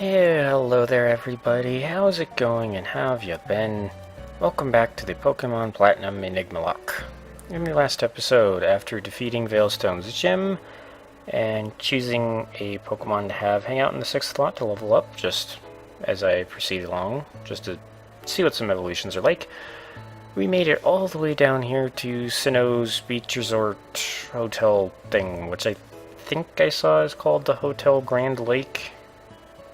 Hey, hello there everybody, how's it going and how have you been? Welcome back to the Pokemon Platinum Enigmalocke. In the last episode, after defeating Veilstone's gym and choosing a Pokemon to have hang out in the 6th slot to level up, just as I proceed along, just to see what some evolutions are like, we made it all the way down here to Sinnoh's Beach Resort Hotel thing, which I think I saw is called the Hotel Grand Lake.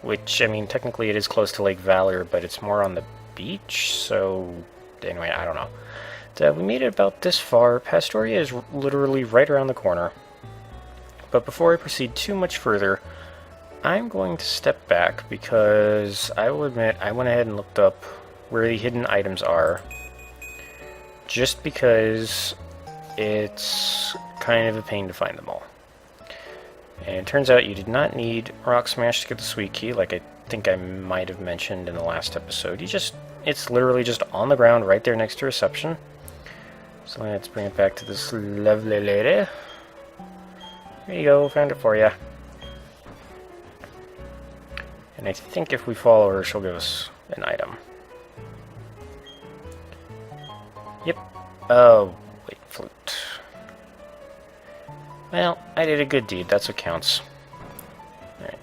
Which, I mean, technically it is close to Lake Valor, but it's more on the beach, so anyway, I don't know. We made it about this far. Pastoria is literally right around the corner. But before I proceed too much further, I'm going to step back because I will admit I went ahead and looked up where the hidden items are. Just because it's kind of a pain to find them all. And it turns out you did not need Rock Smash to get the Sweet Key, like I think I might have mentioned in the last episode. It's literally just on the ground right there next to reception. So let's bring it back to this lovely lady. There you go, found it for you. And I think if we follow her, she'll give us an item. Yep. Oh, wait, flute. Well, I did a good deed, that's what counts. Alright.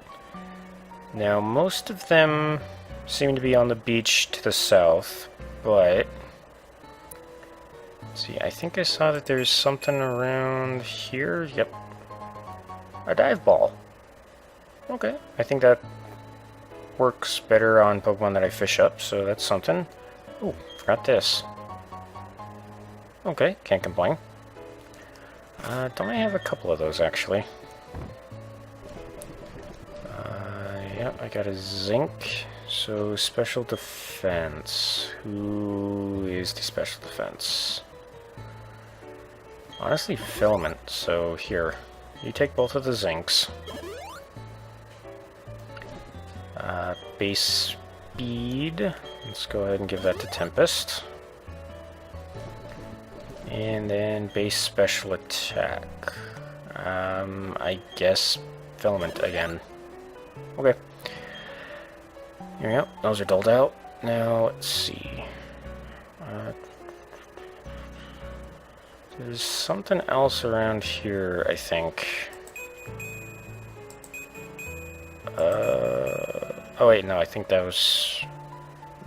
Now, most of them seem to be on the beach to the south, but... Let's see, I think I saw that there's something around here. Yep. A dive ball. Okay, I think that works better on Pokemon that I fish up, so that's something. Ooh, forgot this. Okay, can't complain. Don't I have a couple of those, actually? Yeah, I got a Zinc. So, special defense. Who is the special defense? Honestly, Filament. So, here. You take both of the Zincs. Base speed. Let's go ahead and give that to Tempest. And then base special attack. I guess Filament again. Okay. Here we go. Those are doled out. Now, let's see. There's something else around here, I think. Oh wait, no, I think that was...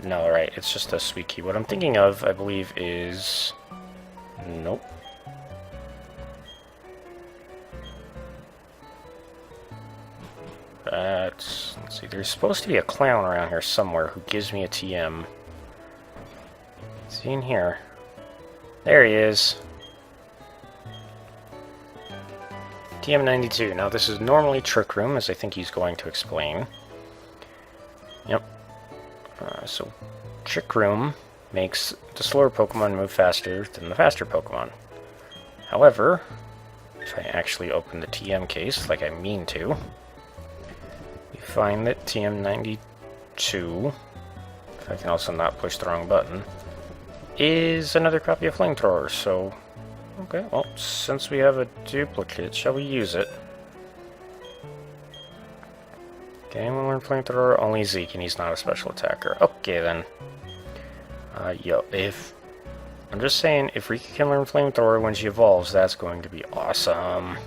No, right, it's just a Sweet Key. What I'm thinking of, I believe, is... Nope. Let's see, there's supposed to be a clown around here somewhere who gives me a TM. Is he in here? There he is. TM92. Now this is normally Trick Room, as I think he's going to explain. Yep. So, Trick Room makes the slower Pokemon move faster than the faster Pokemon. However, if I actually open the TM case, like I mean to, we find that TM92, if I can also not push the wrong button, is another copy of Flamethrower, so... Okay, well, since we have a duplicate, shall we use it? Okay, anyone learn Flamethrower? Only Zeke, and he's not a special attacker. Okay, then. Yo, if... I'm just saying, if Rika can learn Flamethrower when she evolves, that's going to be awesome.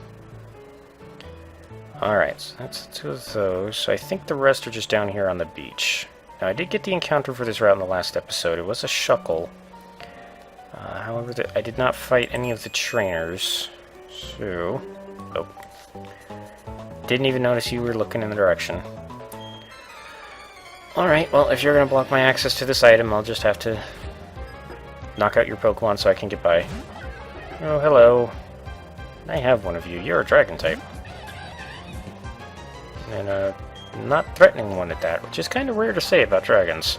Alright, so that's 2 of those. So I think the rest are just down here on the beach. Now, I did get the encounter for this route in the last episode. It was a Shuckle. However, I did not fight any of the trainers. So... Oh. Didn't even notice you were looking in the direction. Alright, well, if you're going to block my access to this item, I'll just have to knock out your Pokemon so I can get by. Oh, hello. I have one of you. You're a Dragon type. And a not threatening one at that, which is kind of rare to say about dragons.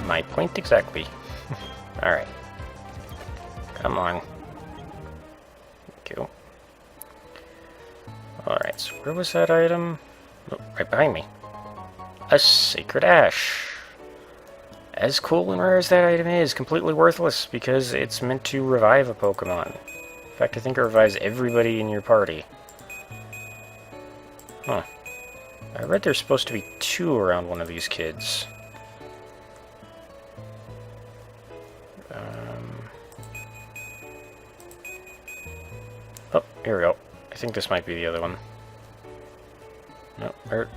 My point exactly. Alright. Come on. Thank you. Alright, so where was that item? Oh, right behind me. A Sacred Ash. As cool and rare as that item is, completely worthless because it's meant to revive a Pokemon. In fact, I think it revives everybody in your party. Huh. I read there's supposed to be 2 around one of these kids. Oh, here we go. I think this might be the other one. No, where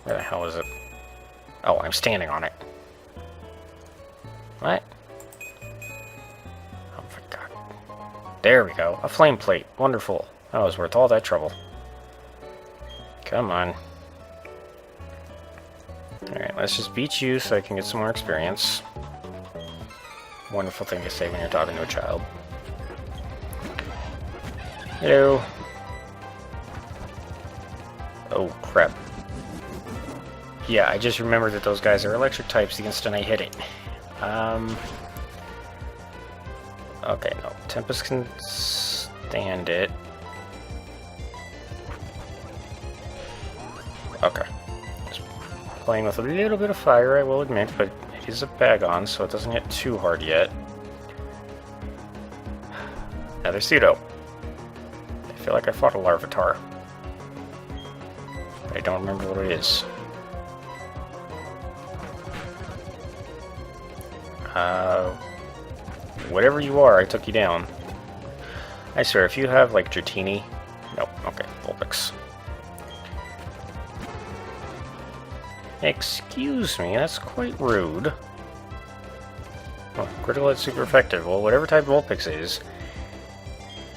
the hell is it? Oh, I'm standing on it. What? Oh my god. There we go. A flame plate. Wonderful. That was worth all that trouble. Come on. Alright, let's just beat you so I can get some more experience. Wonderful thing to say when you're talking to a child. Hello. Oh, crap. Yeah, I just remembered that those guys are electric types the instant I hit it. Okay, no. Tempest can stand it. Okay. Just playing with a little bit of fire, I will admit, but it is a bag-on, so it doesn't hit too hard yet. Another pseudo. I feel like I fought a Larvitar. But I don't remember what it is. Whatever you are, I took you down. I swear, if you have, like, Dratini... Nope, okay, Vulpix. Excuse me, that's quite rude. Oh, critical hit super effective. Well, whatever type Vulpix is,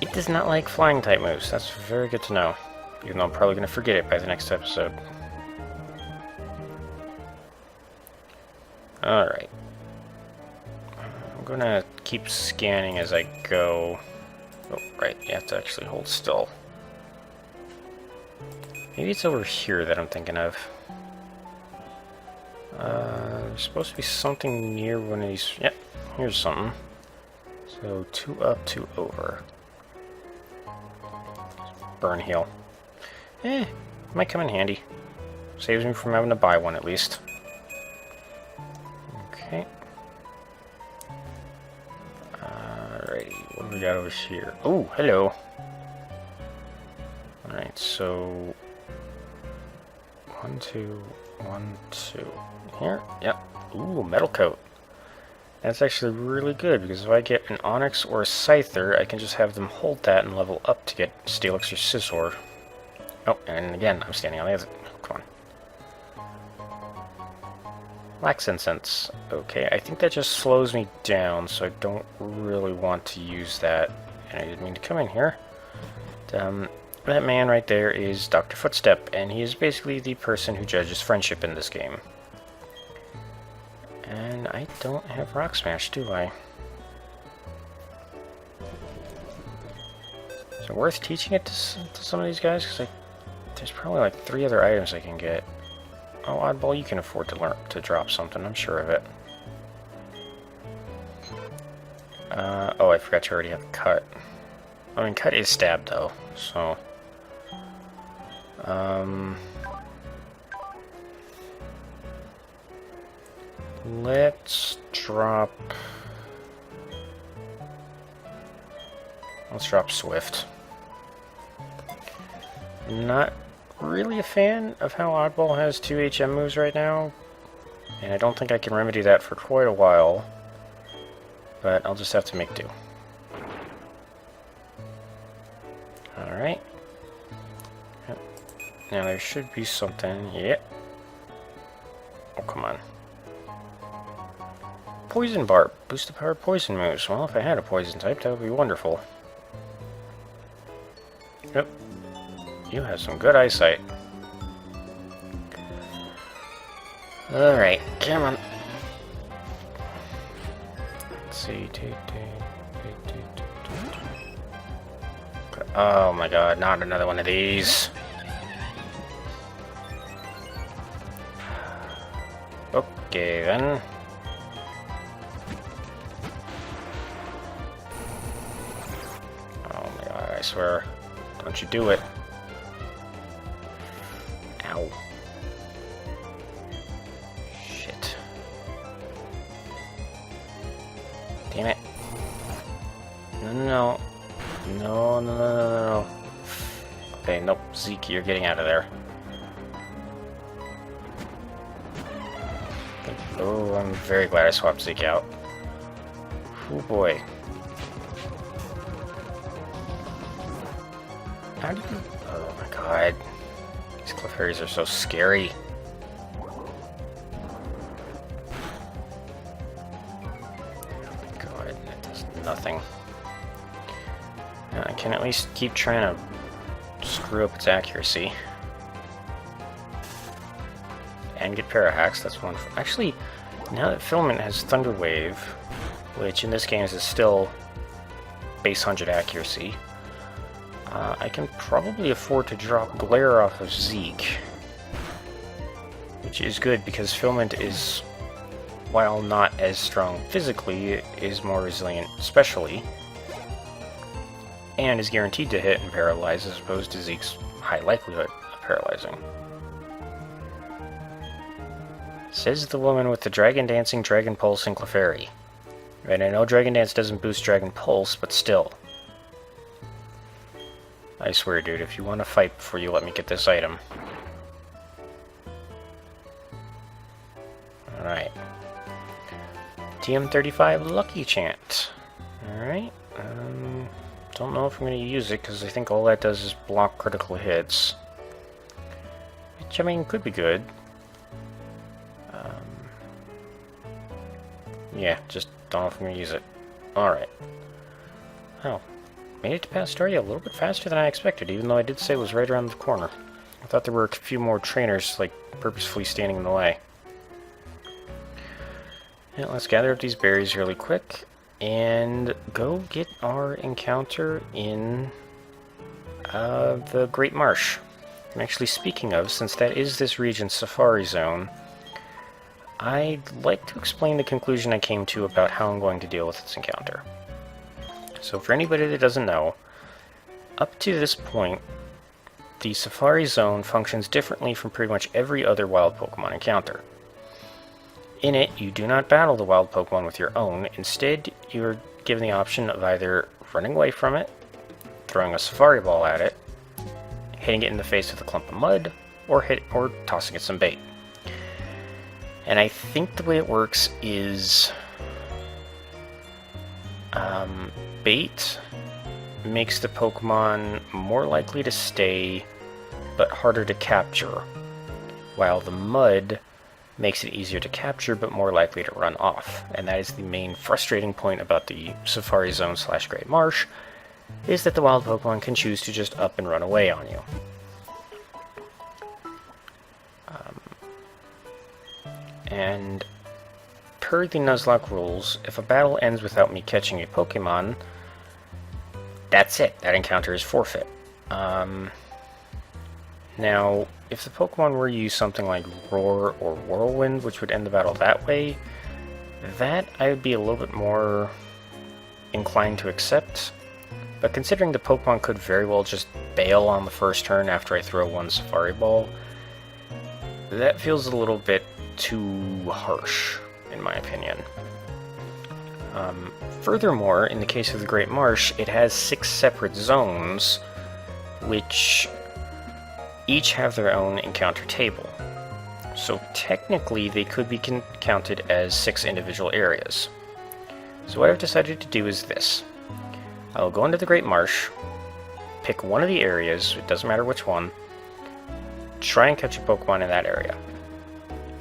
it does not like flying type moves. That's very good to know. Even though I'm probably going to forget it by the next episode. Alright. I'm going to keep scanning as I go. Oh, right, you have to actually hold still. Maybe it's over here that I'm thinking of. There's supposed to be something near one of these. Yep, here's something. So 2 up, 2 over. Burn heal. Might come in handy. Saves me from having to buy one at least. Okay. Alrighty, what do we got over here? Oh, hello. Alright, so 1, 2, 1, 2. Here? Yep. Ooh, metal coat. That's actually really good, because if I get an Onyx or a Scyther, I can just have them hold that and level up to get Steelix or Scizor. Oh, and again, I'm standing on the other... Come on. Lax Incense. Okay, I think that just slows me down, so I don't really want to use that. And I didn't mean to come in here. That man right there is Dr. Footstep, and he is basically the person who judges friendship in this game. And I don't have Rock Smash, do I? Is it worth teaching it to some of these guys? Because there's probably like 3 other items I can get. Oh, Oddball, you can afford to learn to drop something, I'm sure of it. Oh, I forgot you already have Cut. I mean, Cut is stab, though, so... Let's drop Swift. Not really a fan of how Oddball has 2 HM moves right now, and I don't think I can remedy that for quite a while, but I'll just have to make do. Alright. Yep. Now there should be something. Yep. Oh, come on. Poison Barb. Boost the power of poison moves. Well, if I had a poison type, that would be wonderful. Yep. You have some good eyesight. Alright, come on. Let's see. Oh my god, not another one of these. Okay then. Oh my god, I swear. Don't you do it. Ow. Shit. Damn it. No. Okay, nope. Zeke, you're getting out of there. Oh, I'm very glad I swapped Zeke out. Oh boy. How do you... Oh my god. These Clefairies are so scary. God, that does nothing. I can at least keep trying to screw up its accuracy. And get Parahax, that's one. Actually, now that Filament has Thunder Wave, which in this game is still base 100 accuracy, I can probably afford to drop Glare off of Zeke. Which is good, because Filament is, while not as strong physically, is more resilient specially. And is guaranteed to hit and paralyze as opposed to Zeke's high likelihood of paralyzing. Says the woman with the Dragon Dancing, Dragon Pulse, and Clefairy. Right, I know Dragon Dance doesn't boost Dragon Pulse, but still. I swear, dude, if you want to fight before you let me get this item. Alright. TM35 Lucky Chant. Alright. Don't know if I'm going to use it, because I think all that does is block critical hits. Which, I mean, could be good. Yeah, just don't know if I'm going to use it. Alright. Oh. Made it to Pastoria a little bit faster than I expected, even though I did say it was right around the corner. I thought there were a few more trainers, like, purposefully standing in the way. Yeah, let's gather up these berries really quick, and go get our encounter in the Great Marsh. And actually, speaking of, since that is this region's safari zone, I'd like to explain the conclusion I came to about how I'm going to deal with this encounter. So for anybody that doesn't know, up to this point, the Safari Zone functions differently from pretty much every other wild Pokemon encounter. In it, you do not battle the wild Pokemon with your own. Instead, you're given the option of either running away from it, throwing a Safari Ball at it, hitting it in the face with a clump of mud, or tossing it some bait. And I think the way it works is bait makes the Pokemon more likely to stay, but harder to capture, while the mud makes it easier to capture, but more likely to run off. And that is the main frustrating point about the Safari Zone / Great Marsh, is that the wild Pokemon can choose to just up and run away on you. And per the Nuzlocke rules, if a battle ends without me catching a Pokemon, that's it. That encounter is forfeit. Now, if the Pokemon were to use something like Roar or Whirlwind, which would end the battle that way, that I would be a little bit more inclined to accept. But considering the Pokemon could very well just bail on the first turn after I throw one Safari Ball, that feels a little bit too harsh, in my opinion. Furthermore, in the case of the Great Marsh, it has 6 separate zones, which each have their own encounter table. So technically, they could be counted as 6 individual areas. So what I've decided to do is this. I'll go into the Great Marsh, pick one of the areas, it doesn't matter which one, try and catch a Pokemon in that area.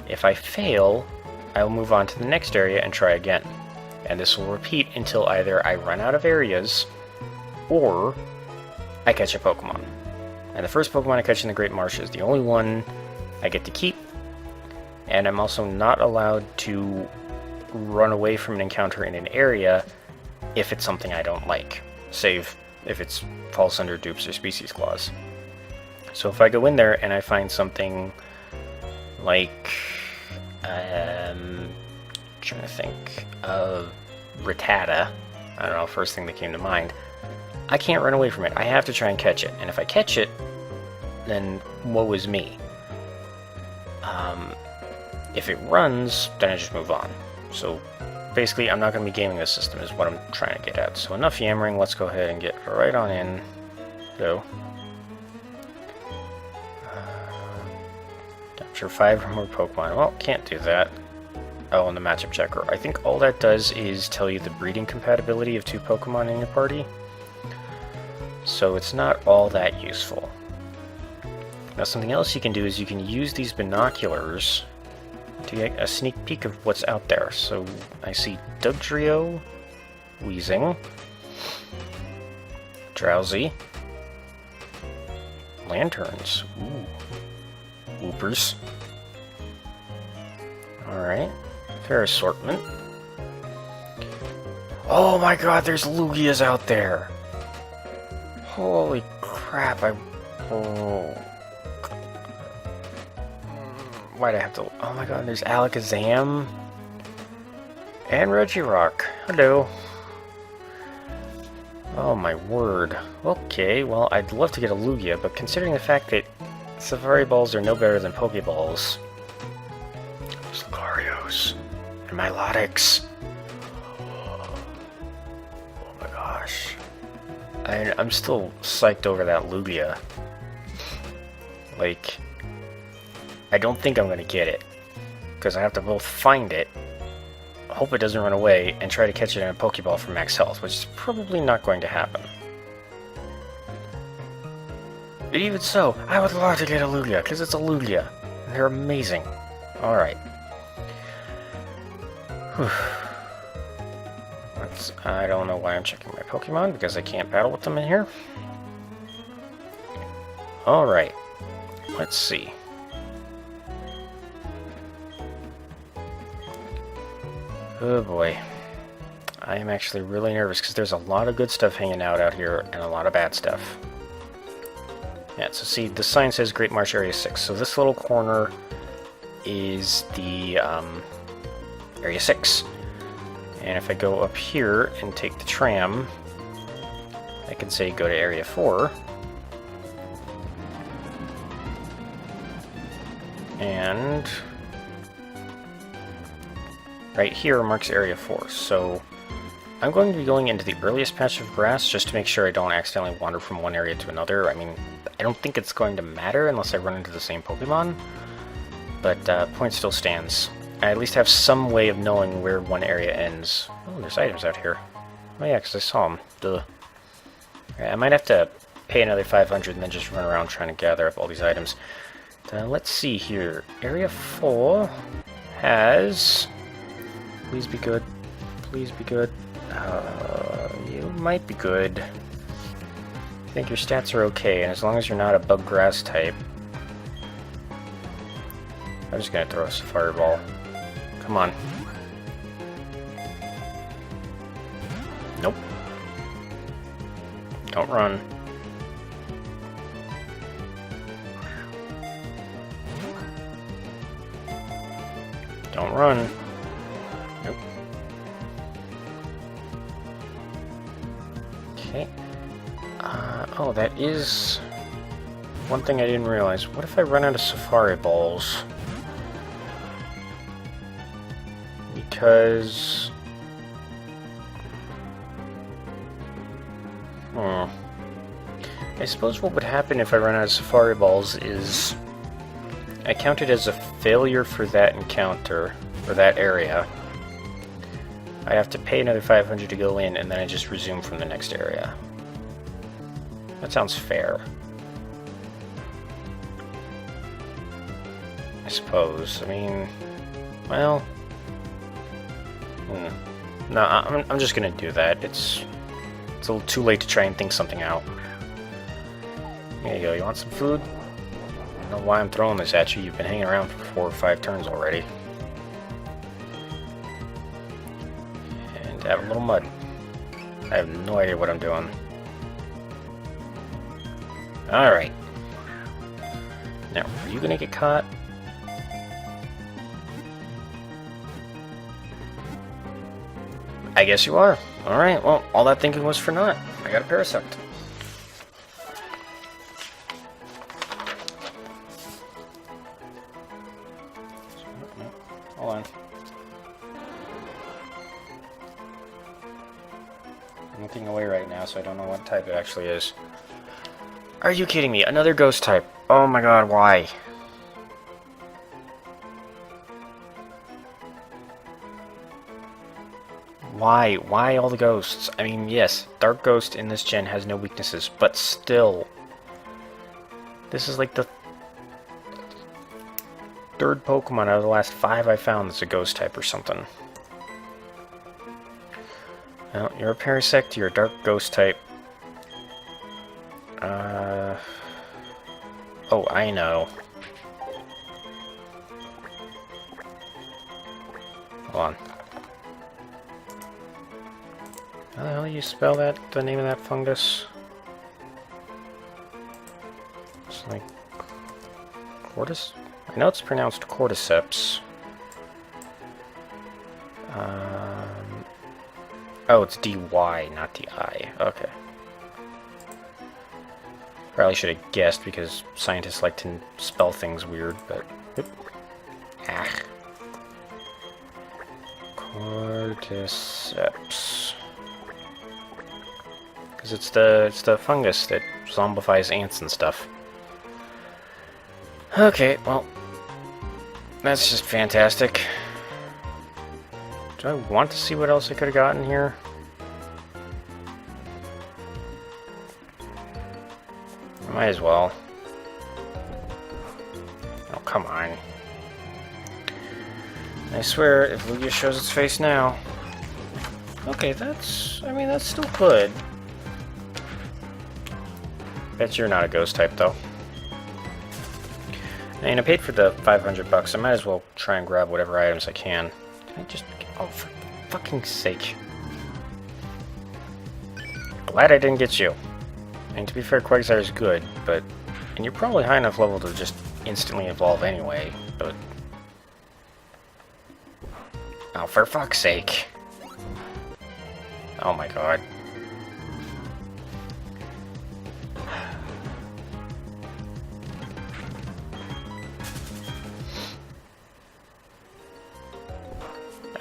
If I fail, I'll move on to the next area and try again. And this will repeat until either I run out of areas, or I catch a Pokemon. And the first Pokemon I catch in the Great Marsh is the only one I get to keep, and I'm also not allowed to run away from an encounter in an area if it's something I don't like, save if it falls under dupes or species clause. So if I go in there and I find something like, trying to think of Rattata, I don't know, first thing that came to mind, I can't run away from it. I have to try and catch it, and if I catch it, then woe is me. If it runs, then I just move on. So basically, I'm not going to be gaming this system, is what I'm trying to get at. So enough yammering, let's go ahead and get right on in. Go. Capture 5 or more Pokemon. Well, can't do that. Oh, and the matchup checker. I think all that does is tell you the breeding compatibility of two Pokemon in your party. So it's not all that useful. Now something else you can do is you can use these binoculars to get a sneak peek of what's out there. So I see Dugtrio, Wheezing, Drowsy, Lanterns, ooh, Whoopers. Alright, fair assortment. Oh my god, there's Lugias out there! Holy crap, oh. Why'd I have to... Oh my god, there's Alakazam. And Regirock. Hello. Oh my word. Okay, well, I'd love to get a Lugia, but considering the fact that Safari Balls are no better than Pokeballs... There's Lucarios. And Milotics. Oh my gosh. I'm still psyched over that Lugia. Like... I don't think I'm going to get it, because I have to both find it, hope it doesn't run away, and try to catch it in a Pokeball for max health, which is probably not going to happen. But even so, I would love to get a Lugia, because it's a Lugia, and they're amazing. Alright. I don't know why I'm checking my Pokemon, because I can't battle with them in here. Alright. Let's see. Oh boy. I am actually really nervous because there's a lot of good stuff hanging out here and a lot of bad stuff. Yeah, so see, the sign says Great Marsh Area 6, so this little corner is the Area 6. And if I go up here and take the tram, I can say go to Area 4. And... right here marks Area 4, so I'm going to be going into the earliest patch of grass just to make sure I don't accidentally wander from one area to another. I mean, I don't think it's going to matter unless I run into the same Pokemon, but point still stands. I at least have some way of knowing where one area ends. Oh, there's items out here. Oh yeah, because I saw them. Duh. Right, I might have to pay another 500 and then just run around trying to gather up all these items. Let's see here. Area 4 has... Please be good. Please be good. You might be good. I think your stats are okay, and as long as you're not a bug grass type... I'm just gonna throw a Safari Ball. Come on. Nope. Don't run. Don't run. Nope. Okay. Oh, that is one thing I didn't realize. What if I run out of Safari Balls? Because... I suppose what would happen if I run out of Safari Balls is... I count it as a failure for that encounter, or that area. I have to pay another 500 to go in, and then I just resume from the next area. That sounds fair. I suppose. I mean... well... No, I'm just gonna do that. It's a little too late to try and think something out. There you go. You want some food? I don't know why I'm throwing this at you. You've been hanging around for 4 or 5 turns already. And have a little mud. I have no idea what I'm doing. Alright. Now, are you gonna get caught? I guess you are. Alright, well, all that thinking was for naught. I got a Parasect. Hold on. I'm looking away right now, so I don't know what type it actually is. Are you kidding me? Another ghost type. Oh my god, why? Why? Why all the ghosts? I mean, yes, Dark Ghost in this gen has no weaknesses, but still. This is like the third Pokemon out of the last 5 I found that's a ghost type or something. Well, you're a Parasect, you're a Dark Ghost type. Oh, I know. Hold on. How the hell do you spell that, the name of that fungus? It's like... Cordyceps? I know it's pronounced Cordyceps. Oh, it's D-Y, not D-I. Okay. Probably should have guessed because scientists like to spell things weird, but... Oop. Ah. Cordyceps. Because it's the fungus that zombifies ants and stuff. Okay, well... That's just fantastic. Do I want to see what else I could have gotten here? Might as well. Oh, come on. I swear, if Lugia shows its face now... Okay, that's... I mean, that's still good. Bet you're not a ghost type, though. I mean, I paid for the $500. I might as well try and grab whatever items I can. Can I just... Oh, for fucking sake. Glad I didn't get you. And to be fair, Quagsire is good, but... And you're probably high enough level to just instantly evolve anyway, but... Oh, for fuck's sake. Oh my god.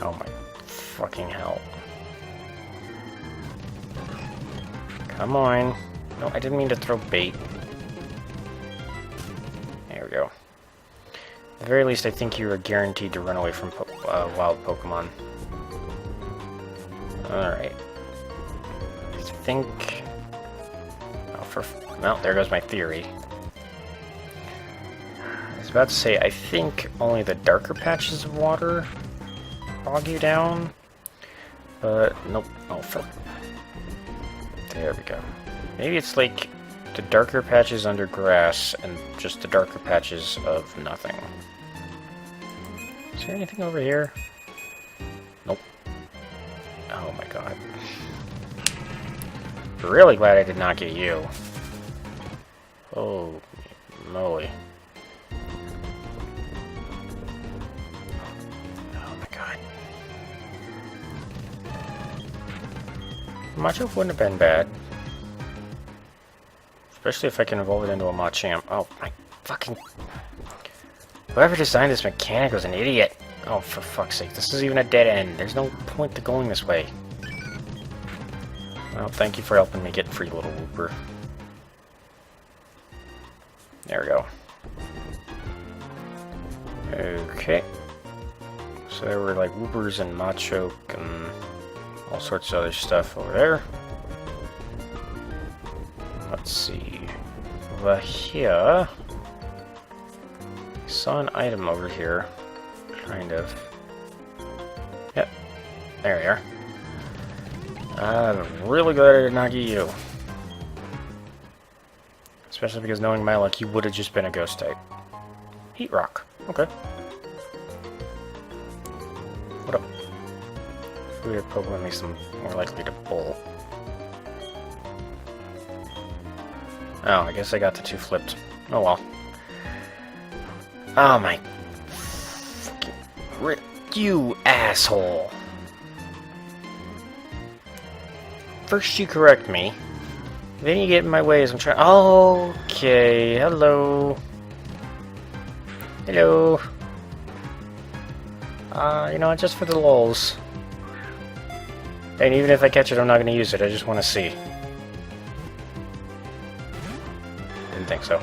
Oh my fucking hell. Come on. No, I didn't mean to throw bait. There we go. At the very least, I think you are guaranteed to run away from wild Pokemon. Alright. I think... Oh, well, there goes my theory. I was about to say, I think only the darker patches of water bog you down. But, nope. Oh, there we go. Maybe it's like the darker patches under grass and just the darker patches of nothing. Is there anything over here? Nope. Oh my god. Really glad I did not get you. Oh, moly. Oh my god. Machop wouldn't have been bad. Especially if I can evolve it into a Machamp. Oh my fucking... Whoever designed this mechanic was an idiot. Oh, for fuck's sake. This is even a dead end. There's no point to going this way. Well, thank you for helping me get free, little Wooper. There we go. Okay. So there were like Woopers and Machoke and all sorts of other stuff over there. Let's see. Over here... I saw an item over here. Kind of. Yep. There we are. I'm really glad I did not get you. Especially because knowing my luck, you would have just been a ghost type. Heat Rock. Okay. What up? Weird Pokemon makes them more likely to bolt. Oh, I guess I got the two flipped. Oh well. Oh my... Fucking... You asshole! First you correct me, then you get in my way as I'm trying... Okay, hello. Hello. You know what, just for the lulz. And even if I catch it, I'm not going to use it, I just want to see. Didn't think so.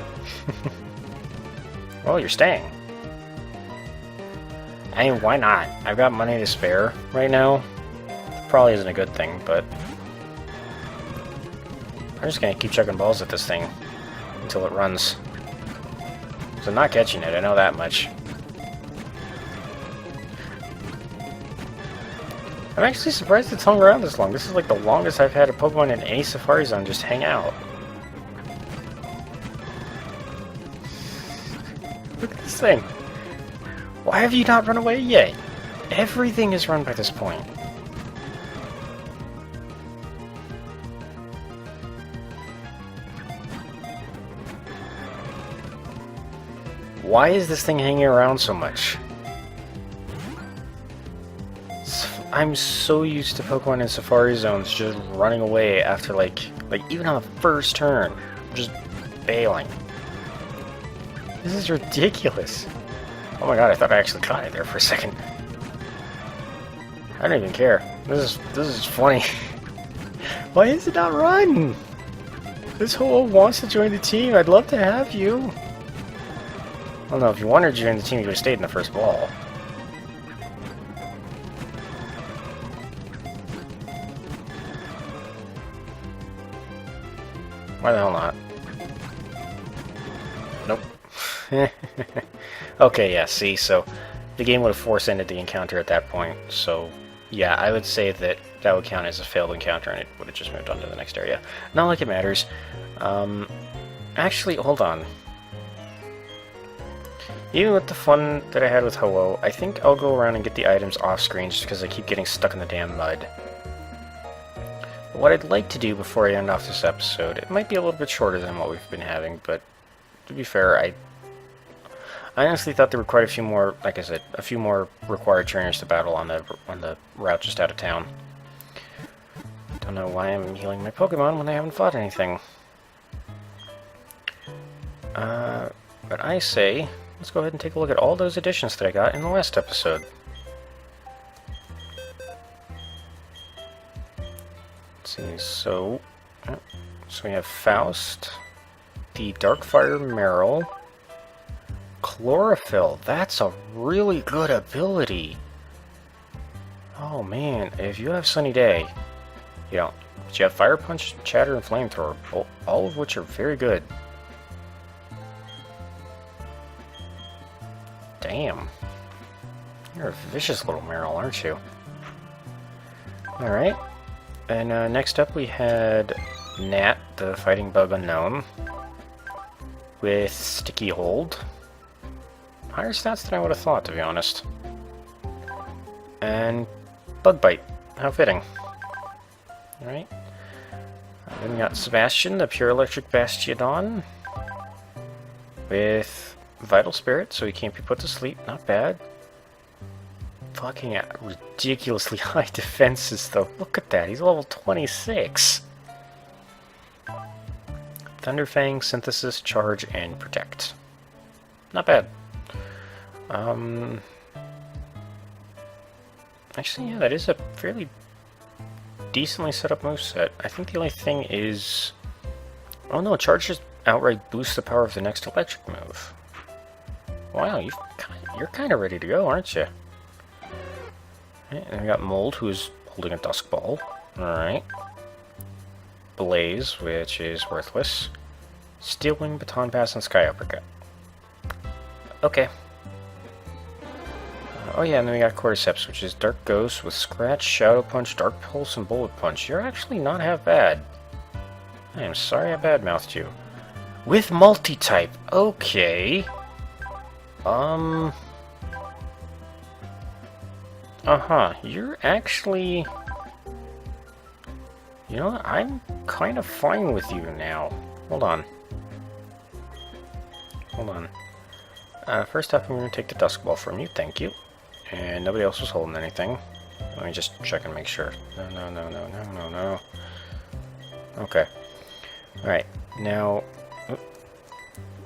Well, you're staying. I mean, why not? I've got money to spare right now. probably isn't a good thing, but I'm just gonna keep chucking balls at this thing until it runs. So I'm not catching it, I know that much. I'm actually surprised it's hung around this long. This is like the longest I've had a Pokemon in any Safari Zone just hang out. Look at this thing. Why have you not run away yet? Everything is run by this point. Why is this thing hanging around so much? I'm so used to Pokemon in Safari Zones just running away after like even on the first turn, just bailing. This is ridiculous. Oh my god, I thought I actually caught it there for a second. I don't even care. This is funny. Why is it not run? This Ho-Oh wants to join the team. I'd love to have you. I don't know, if you wanted to join the team, you would have stayed in the first ball. Why the hell not? Nope. Okay, yeah, see, so the game would have force-ended the encounter at that point, so yeah, I would say that that would count as a failed encounter and it would have just moved on to the next area. Not like it matters. Actually, hold on. Even with the fun that I had with Ho-Oh, I think I'll go around and get the items off-screen just because I keep getting stuck in the damn mud. What I'd like to do before I end off this episode, it might be a little bit shorter than what we've been having, but to be fair, I honestly thought there were quite a few more, like I said, a few more required trainers to battle on the route just out of town. Don't know why I'm healing my Pokemon when I haven't fought anything. But I say, let's go ahead and take a look at all those additions that I got in the last episode. See, so we have Faust, the Darkfire Meryl, Chlorophyll. That's a really good ability. Oh man, if you have Sunny Day, you don't. But you have Fire Punch, Chatter, and Flamethrower, all of which are very good. Damn. You're a vicious little Meryl, aren't you? Alright. And next up we had Nat, the Fighting Bug Unknown, with Sticky Hold. Higher stats than I would have thought, to be honest. And Bug Bite. How fitting. Alright. Then we got Sebastian, the Pure Electric Bastiodon, with Vital Spirit, so he can't be put to sleep. Not bad. Fucking ridiculously high defenses, though. Look at that. He's level 26. Thunderfang, Synthesis, Charge, and Protect. Not bad. Actually, yeah, that is a fairly decently set up moveset. I think the only thing is... Oh no, Charge just outright boosts the power of the next electric move. Wow, you're kind of ready to go, aren't you? And we got Mold, who's holding a Dusk Ball. Alright. Blaze, which is worthless. Steel Wing, Baton Pass, and Sky Uppercut. Okay. Oh yeah, and then we got Cordyceps, which is Dark Ghost with Scratch, Shadow Punch, Dark Pulse, and Bullet Punch. You're actually not half bad. I am sorry I badmouthed you. With Multi-Type. Okay. You're actually... You know what? I'm kind of fine with you now. Hold on. Hold on. First off, I'm going to take the Dusk Ball from you. Thank you. And nobody else was holding anything. Let me just check and make sure. No. Okay. Alright. Now,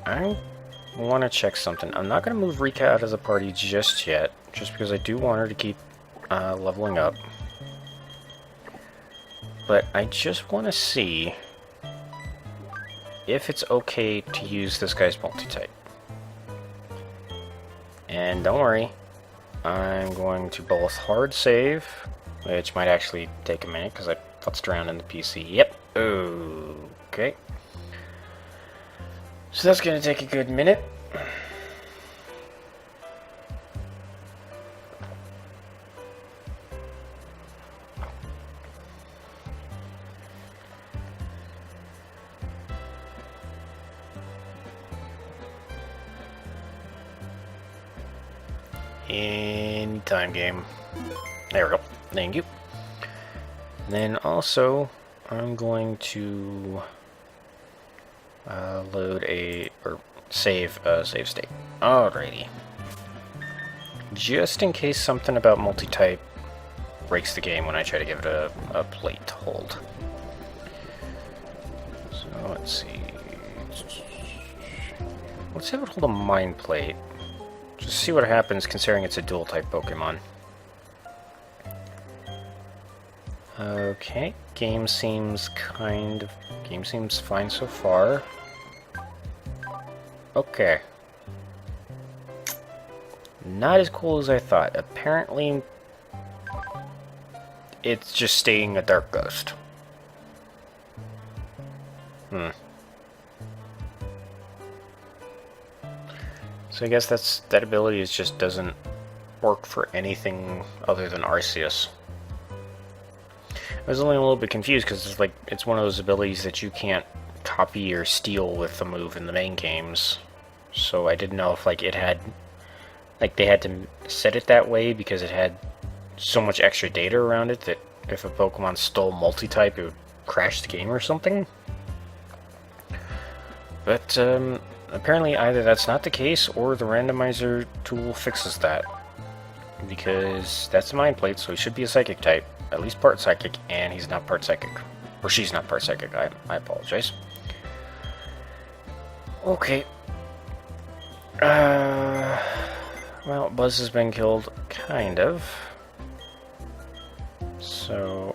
I want to check something. I'm not going to move Rika out of the party just yet, just because I do want her to keep leveling up. But I just want to see if it's okay to use this guy's multi-type. And don't worry, I'm going to both hard save which might actually take a minute because I futzed around in the PC. Yep. Okay. So that's going to take a good minute. Anytime game. There we go. Thank you. Then also, I'm going to load or save a save state. Alrighty. Just in case something about multi-type breaks the game when I try to give it a plate to hold. So let's see. Let's have it hold a mind plate. Just see what happens considering it's a dual type Pokemon. Okay, game seems fine so far. Okay. Not as cool as I thought. Apparently, it's just staying a dark ghost. So I guess that ability just doesn't work for anything other than Arceus. I was only a little bit confused because it's one of those abilities that you can't copy or steal with the move in the main games. So I didn't know if it had they had to set it that way because it had so much extra data around it that if a Pokemon stole multi-type, it would crash the game or something. But apparently either that's not the case or the randomizer tool fixes that. Because that's a mind plate, so he should be a psychic type. At least part psychic, and he's not part psychic. Or she's not part psychic, I apologize. Okay. Well, Buzz has been killed, kind of. So,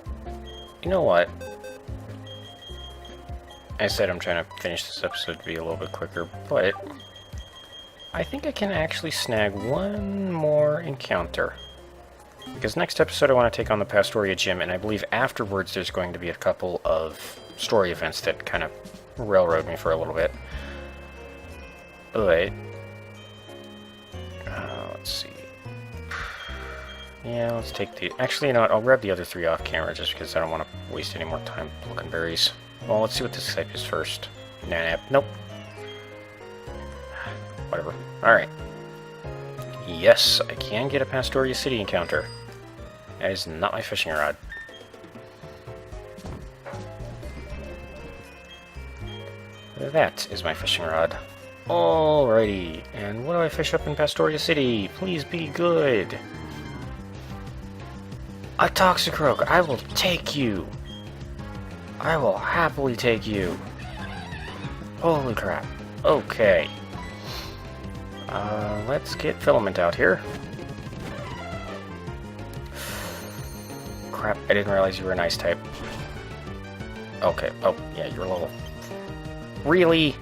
you know what? I said I'm trying to finish this episode to be a little bit quicker, but I think I can actually snag one more encounter. Because next episode I want to take on the Pastoria gym, and I believe afterwards there's going to be a couple of story events that kind of railroad me for a little bit. But, let's see. Yeah, let's take the... Actually, you know what? I'll grab the other three off camera just because I don't want to waste any more time looking berries. Well, let's see what this type is first. Nah, nope. Whatever. Alright. Yes, I can get a Pastoria City encounter. That is not my fishing rod. That is my fishing rod. Alrighty, and what do I fish up in Pastoria City? Please be good. A Toxicroak, I will take you. I will happily take you. Holy crap. Okay. Let's get Filament out here. Crap, I didn't realize you were an ice type. Okay, oh, yeah, you're level. Really?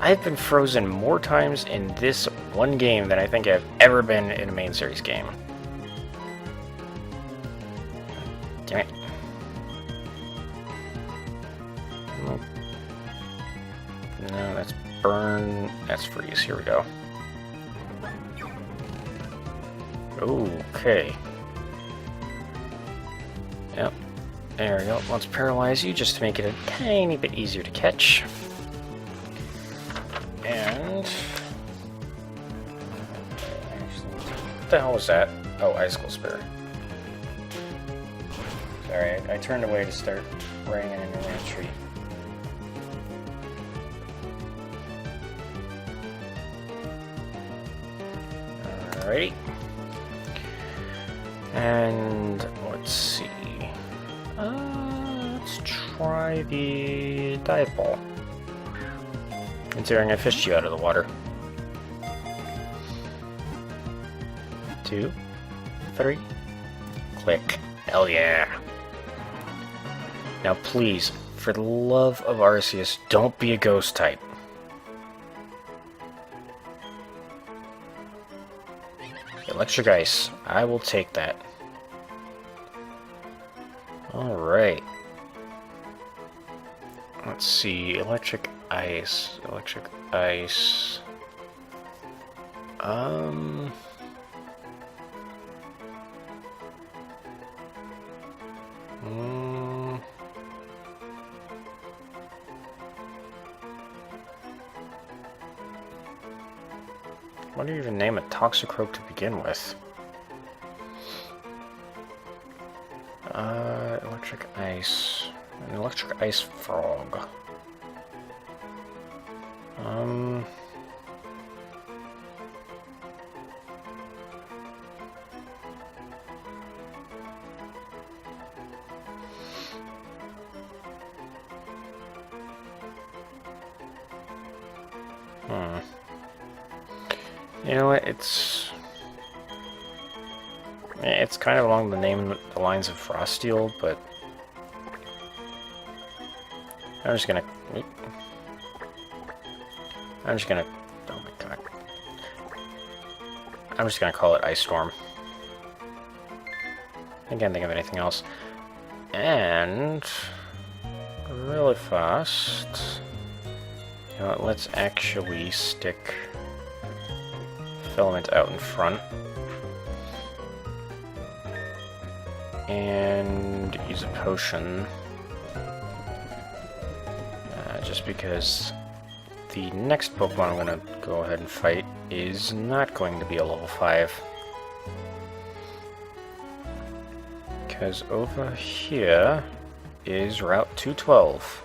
I've been frozen more times in this one game than I think I've ever been in a main series game. Damn it. No, that's burn. That's freeze. Here we go. Okay. Yep. There we go. Let's paralyze you just to make it a tiny bit easier to catch. And... actually, what the hell was that? Oh, Icicle Spear. Sorry, I turned away to start writing it in the entry. Alrighty. And let's see. Let's try the Dive Ball. Considering I fished you out of the water. 2, 3, click. Hell yeah. Now please, for the love of Arceus, don't be a ghost type. Electric ice. I will take that. Alright. Let's see. Electric ice. Electric ice. What do you even name a Toxicroak to begin with? Electric ice. An electric ice frog. You know what, it's kind of along the lines of Frosteel, but I'm just gonna, oh my god. I'm just gonna call it Ice Storm. I can't think of anything else. And really fast, you know what, let's actually stick Filament out in front and use a potion, just because the next Pokemon I'm going to go ahead and fight is not going to be a level 5. Because over here is Route 212.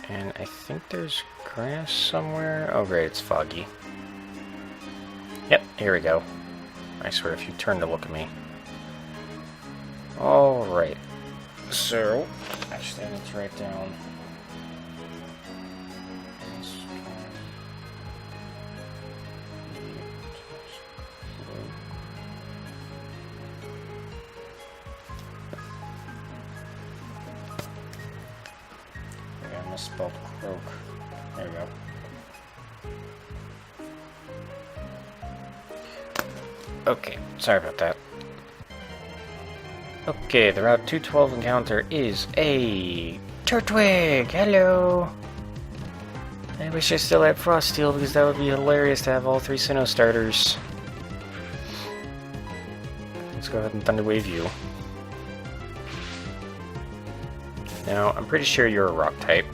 And I think there's grass somewhere. Oh great, it's foggy. Yep, here we go. I swear, if you turn to look at me. Alright. So, actually I need to write down... I misspelled croak. There we go. Okay, sorry about that. Okay, the Route 212 encounter is a Turtwig! Hello! I wish I still had Frosteel, because that would be hilarious to have all 3 Sinnoh starters. Let's go ahead and Thunder Wave you. Now, I'm pretty sure you're a rock type.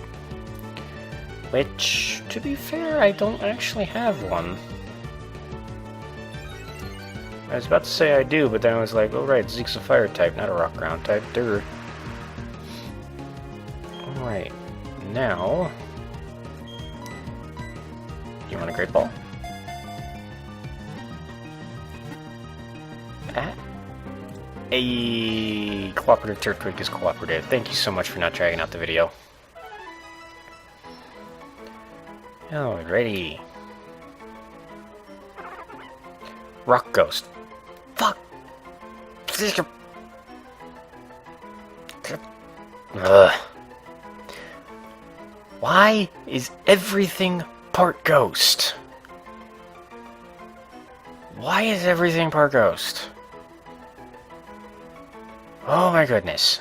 Which, to be fair, I don't actually have one. I was about to say I do, but then I was like, oh right, Zeke's a fire type, not a rock ground type. Durr. Alright, now... You want a Great Ball? Ah. A cooperative Turtwig is cooperative. Thank you so much for not dragging out the video. Alrighty. Rock Ghost. Fuck! Ugh. Why is everything part ghost? Why is everything part ghost? Oh my goodness.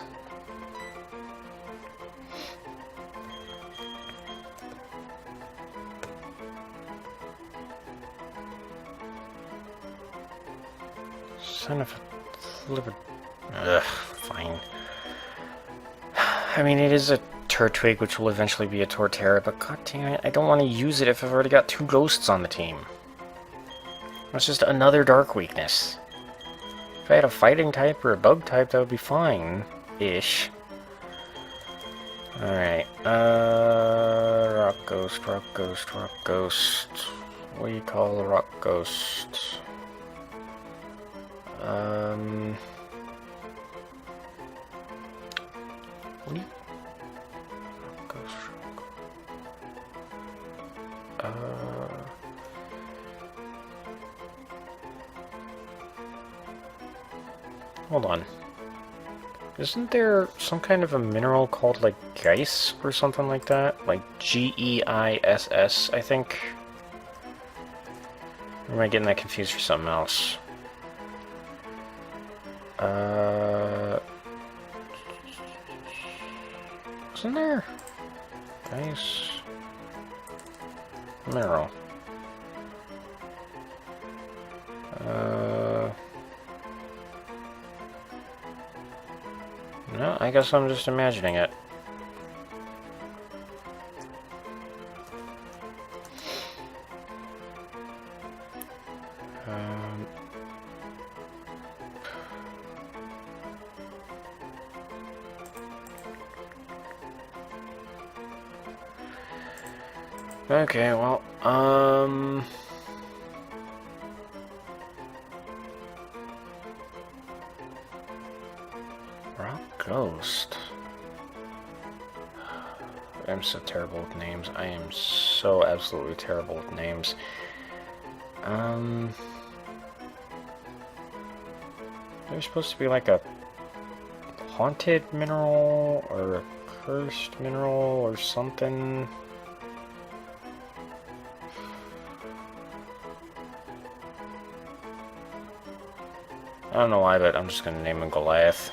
Son of a flipper. Ugh, fine. I mean, it is a Turtwig, which will eventually be a Torterra, but goddamn it, I don't want to use it if I've already got 2 ghosts on the team. That's just another dark weakness. If I had a fighting type or a bug type, that would be fine-ish. Alright, Rock Ghost, Rock Ghost, Rock Ghost. What do you call a Rock Ghost? What do you... Rock Ghost, hold on. Isn't there some kind of a mineral called, like, Geiss or something like that? Like, Geiss, I think? Or am I getting that confused for something else? Wasn't there? Nice. Mineral. No, I guess I'm just imagining it. Okay, well, Rock Ghost. I'm so terrible with names. I am so absolutely terrible with names. There's supposed to be like a haunted mineral or a cursed mineral or something. I don't know why, but I'm just gonna name him Goliath.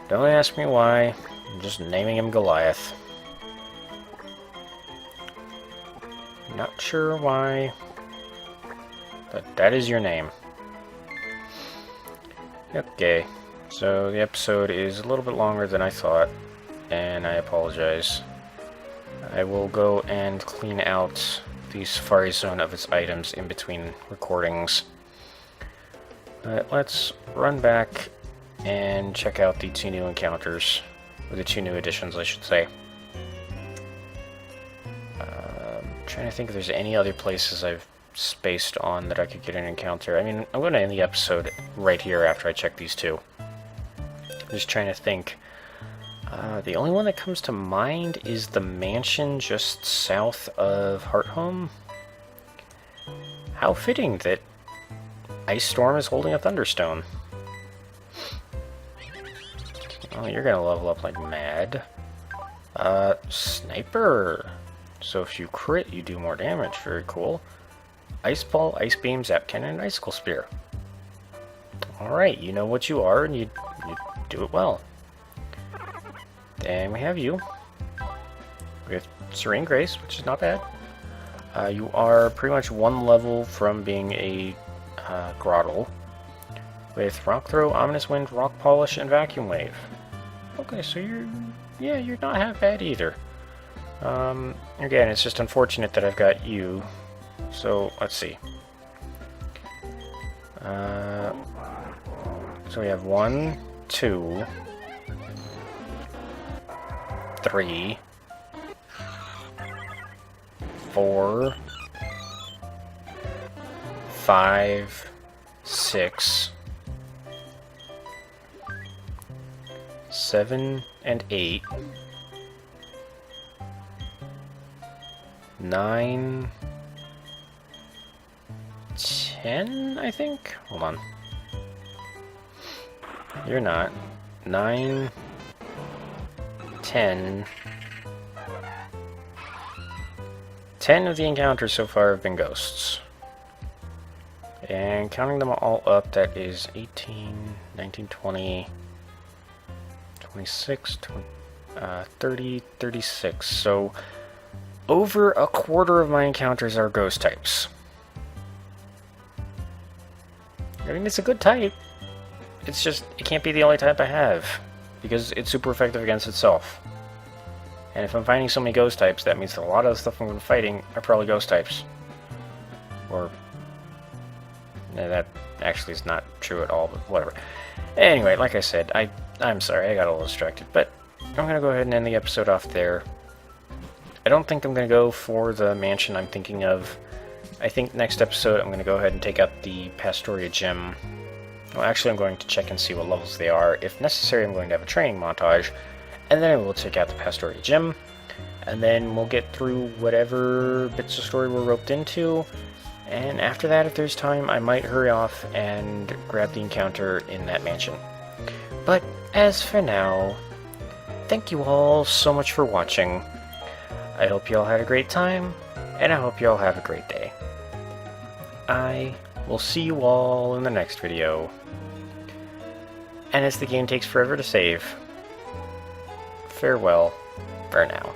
Don't ask me why. I'm just naming him Goliath. Not sure why, but that is your name. Okay, so the episode is a little bit longer than I thought, and I apologize. I will go and clean out the Safari Zone of its items in between recordings. But let's run back and check out the 2 new encounters, or the 2 new additions, I should say. Trying to think if there's any other places I've spaced on that I could get an encounter. I mean, I'm going to end the episode right here after I check these 2. Just trying to think. The only one that comes to mind is the mansion just south of Hearthome. How fitting that Ice Storm is holding a Thunderstone. Oh, you're gonna level up like mad. Sniper. So if you crit, you do more damage. Very cool. Ice Ball, Ice Beam, Zap Cannon, and Icicle Spear. Alright, you know what you are, and you do it well. Then we have you. With Serene Grace, which is not bad. You are pretty much 1 level from being a Grottle. With Rock Throw, Ominous Wind, Rock Polish, and Vacuum Wave. Okay, so you're not half bad either. Again, it's just unfortunate that I've got you. So, let's see. So we have 1, 2, 3, 4, 5, 6, 7, and 8. 9, 10, I think? Hold on. You're not. 9, 10. 10 of the encounters so far have been ghosts. And counting them all up, that is 18, 19, 20, 26, 30, 36. So over a quarter of my encounters are ghost types. I mean, it's a good type. It's just, it can't be the only type I have, because it's super effective against itself. And if I'm finding so many ghost types, that means that a lot of the stuff I'm fighting are probably ghost types. Or, no, that actually is not true at all, but whatever. Anyway, like I said, I'm sorry, I got a little distracted, but I'm going to go ahead and end the episode off there. I don't think I'm going to go for the mansion I'm thinking of. I think next episode I'm going to go ahead and take out the Pastoria gym. Well, actually I'm going to check and see what levels they are. If necessary, I'm going to have a training montage. And then I will take out the Pastoria gym. And then we'll get through whatever bits of story we're roped into. And after that, if there's time, I might hurry off and grab the encounter in that mansion. But as for now, thank you all so much for watching. I hope you all had a great time, and I hope you all have a great day. I will see you all in the next video. And as the game takes forever to save, farewell for now.